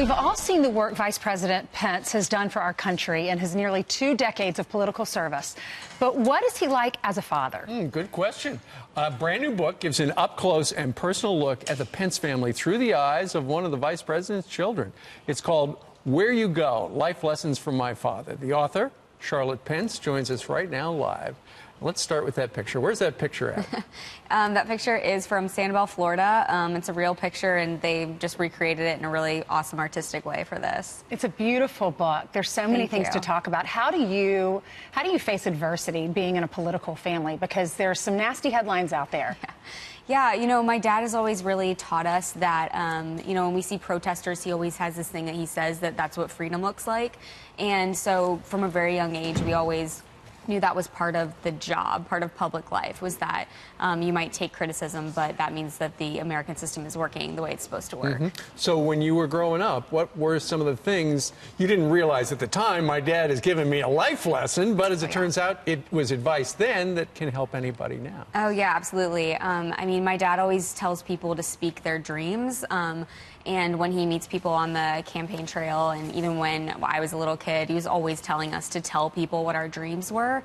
We've all seen the work Vice President Pence has done for our country in his nearly 2 decades of political service. But what is he like as a father? Good question. A brand new book gives an up-close and personal look at the Pence family through the eyes of one of the Vice President's children. It's called Where You Go, Life Lessons from My Father. The author, Charlotte Pence, joins us right now live. Let's start with that picture. Where's that picture at? That picture is from Sanibel, Florida. It's a real picture, and they just recreated it in a really awesome artistic way for this. It's a beautiful book. There's so many things to talk about. How do you face adversity being in a political family? Because there's some nasty headlines out there. Yeah, you know, my dad has always really taught us that, you know, when we see protesters, he always has this thing that he says that that's what freedom looks like. And so from a very young age, we always knew that was part of the job, part of public life, was that you might take criticism, but that means that the American system is working the way it's supposed to work. So when you were growing up, what were some of the things you didn't realize at the time? My dad has given me a life lesson, but as it turns out, it was advice then that can help anybody now. Oh, yeah, absolutely. I mean, my dad always tells people to speak their dreams. And when he meets people on the campaign trail, and even when I was a little kid, he was always telling us to tell people what our dreams were.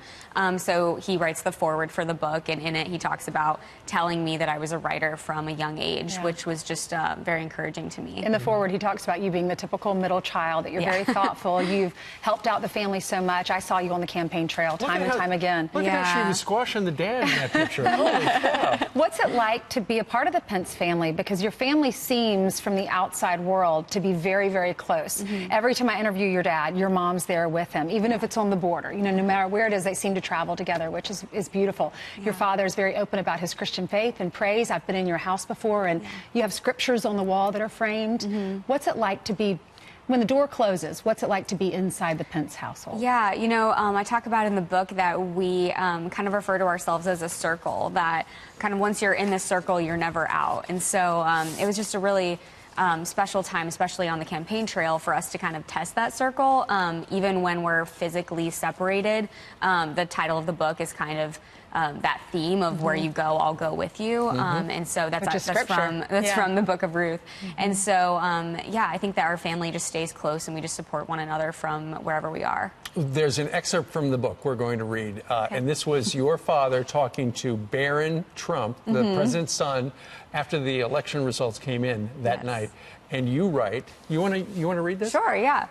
So he writes the foreword for the book, and in it he talks about telling me that I was a writer from a young age, which was just very encouraging to me. In the foreword, he talks about you being the typical middle child, that you're very thoughtful. You've helped out the family so much. I saw you on the campaign trail time and time again. Look at how she was squashing the dad in that picture. Holy cow. What's it like to be a part of the Pence family? Because your family seems, from the outside world, to be very, very close. Every time I interview your dad, your mom's there with him, even if it's on the border. You know, no matter where it is, they seem to travel together, which is beautiful. Your father is very open about his Christian faith and praise. I've been in your house before, and you have scriptures on the wall that are framed. What's it like to be, when the door closes, what's it like to be inside the Pence household? Yeah, you know, I talk about in the book that we kind of refer to ourselves as a circle, that kind of once you're in this circle, you're never out. And so it was just a really special time, especially on the campaign trail, for us to kind of test that circle. Even when we're physically separated, the title of the book is kind of that theme of where you go, I'll go with you. And so that's from the Book of Ruth. And so, yeah, I think that our family just stays close, and we just support one another from wherever we are. There's an excerpt from the book we're going to read, and this was your father talking to Barron Trump, the president's son, after the election results came in that night. And you write, you want to read this? Sure, yeah.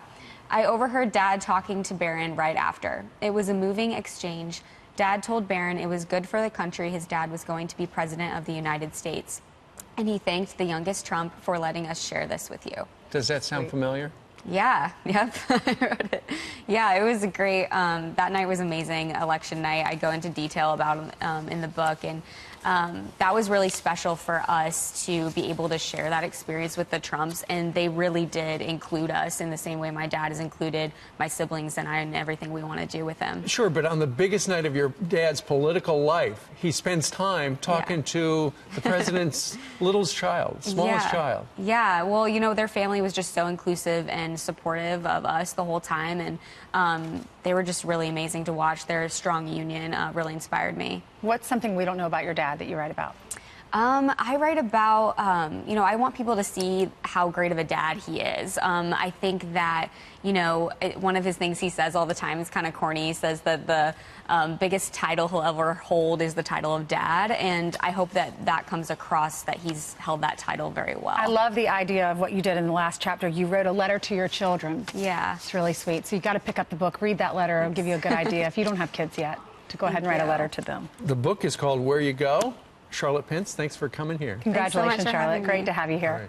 I overheard Dad talking to Barron right after. It was a moving exchange. Dad told Barron it was good for the country his dad was going to be president of the United States. And he thanked the youngest Trump for letting us share this with you. Does that sound familiar? Yeah, yep, I wrote it. Yeah, it was a great, that night was amazing, election night. I go into detail about in the book, and that was really special for us to be able to share that experience with the Trumps, and they really did include us in the same way my dad has included my siblings and I in everything we want to do with them. Sure, but on the biggest night of your dad's political life, he spends time talking to the president's littlest child, smallest child. Yeah, well, you know, their family was just so inclusive and supportive of us the whole time, and they were just really amazing to watch. Their strong union really inspired me. What's something we don't know about your dad that you write about? I write about, you know, I want people to see how great of a dad he is. I think that, you know, one of his things he says all the time is kind of corny. He says that the biggest title he'll ever hold is the title of dad, and I hope that that comes across, that he's held that title very well. I love the idea of what you did in the last chapter. You wrote a letter to your children. Yeah. It's really sweet. So you've got to pick up the book, read that letter. It'll give you a good idea, if you don't have kids yet, to go ahead and write a letter to them. The book is called Where You Go. Charlotte Pence, thanks for coming here. Congratulations, Charlotte. Great to have you here.